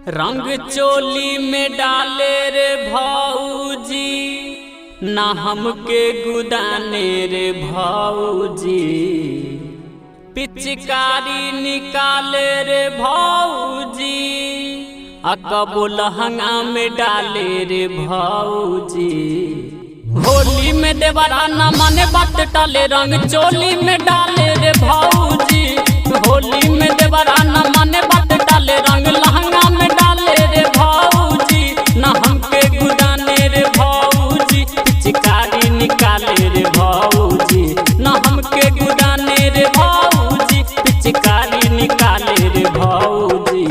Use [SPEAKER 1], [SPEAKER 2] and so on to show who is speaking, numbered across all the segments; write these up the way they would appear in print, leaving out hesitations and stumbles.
[SPEAKER 1] रंग चोली में डाले रे भौजी, ना हमके गुदाने रे भौजी। पिचकारी निकाले रे भौजी, अकबो लहंगा में डाले रे भौजी। होली में देवरा न माने बात टाले, रंग चोली में डाले रे भौजी। होली में देवरा न माने बात टाले, रंग लहंगा में डाले रे भौजी। न हमके गुदाने रे भौजी, पिचकारी निकाले रे भौजी। न हमके गुदाने रे भौजी, पिचकारी निकाले रे भौजी।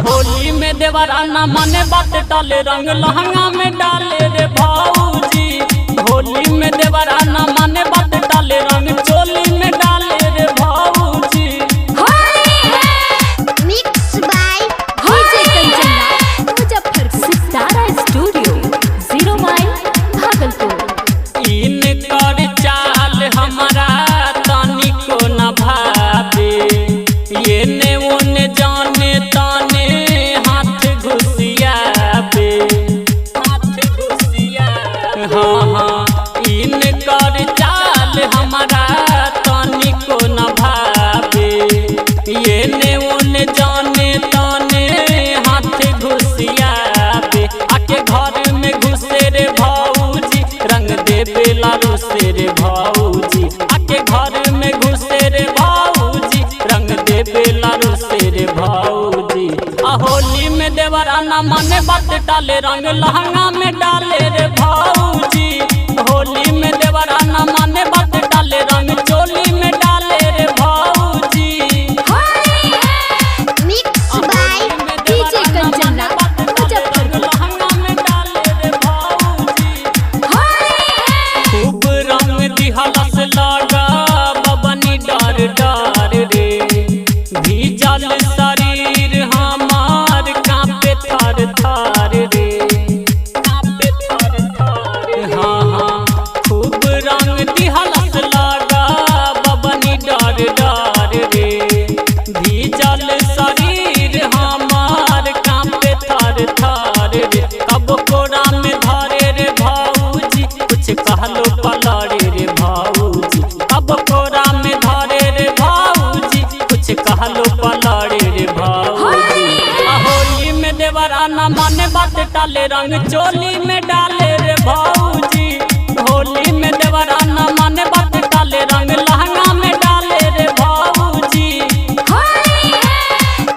[SPEAKER 1] होली में देवरा न माने बात टाले, रंग लहंगा में डाले रे भौजी। होली में देवरा न माने बात टाले, रंग चोली में डाले रे भौजी।
[SPEAKER 2] Mix by DJ Kanchan Muzaffarpur Sitara studio 0 माइल भागलपुर।
[SPEAKER 1] इनकर चाल हमारा तनिको न भावे, ये ने ओने जाने ताने हाथ घुसियाबे, हाथ घुसियाबे। हाँ इनकर चाल हमारा तनिको न भावे, ये ने ओने जाने ताने हाथ घुसियाबे। आके घर में घुसे रे भौजी, रंग देबे लारो से रे भौजी। आके घर में घुसे रे भौजी, रंग देबे लारो से रे भौजी। होली में देवरा न माने बात टाले, रंग लहंगा में डाले रे भौजी। होली में देवरा न माने बात टाले, रंग चोली में डाले रे भौजी।
[SPEAKER 2] Mix by DJ Kanchan Muzaffarpur.
[SPEAKER 1] लहंगा में डाले रे भौजी। खूब रंग दिहलस लगा बबनी डर डर रे, भीजल शरीर हमार कांपे थर थर रे, कांपे थर थर। हाँ खूब रंग दिहलस लगा बबनी डर डर रे, भीजल शरीर हमार कांपे थर थर रे। कब कोरा में धरे रे भौजी, कुछ कहलो पलड़े रे भौजी। कब कोरा में धरे रे भौजी, कुछ कहलो पलड़े रे भौजी। होली में देवरा न माने बात टाले, रंग चोली में डाले रे भौजी। होली में देवरा न माने बात टाले, रंग लहंगा में डाले रे भौजी।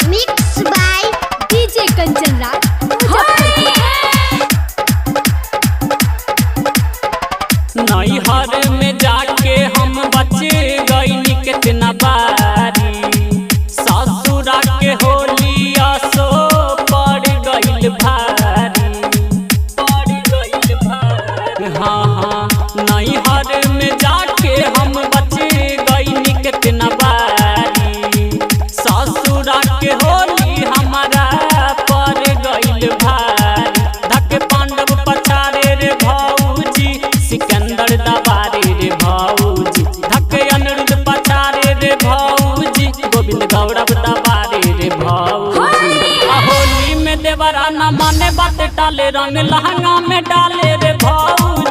[SPEAKER 2] मिक्स बाय डीजे कंचन
[SPEAKER 1] नैहर में जाके हम बच गईनी कितना बारी, ससुरा के होली आसो पड़ गईल भारी, पड़ गईल भारी। हाँ नैहर में जाके हम बच गईनी कितना बारी, ससुरा के होली हमारा पड़ गईल भारी। धक पांडव पछारे रे भौजी, सिकंदर दबारे रे भौजी। धक अनिरुद्ध पछारे रे भौजी, गोविंद गौरव दबारे रे भौजी। होली में देवरा न माने बात टाले, रंग लहंगा में डाले रे भौजी।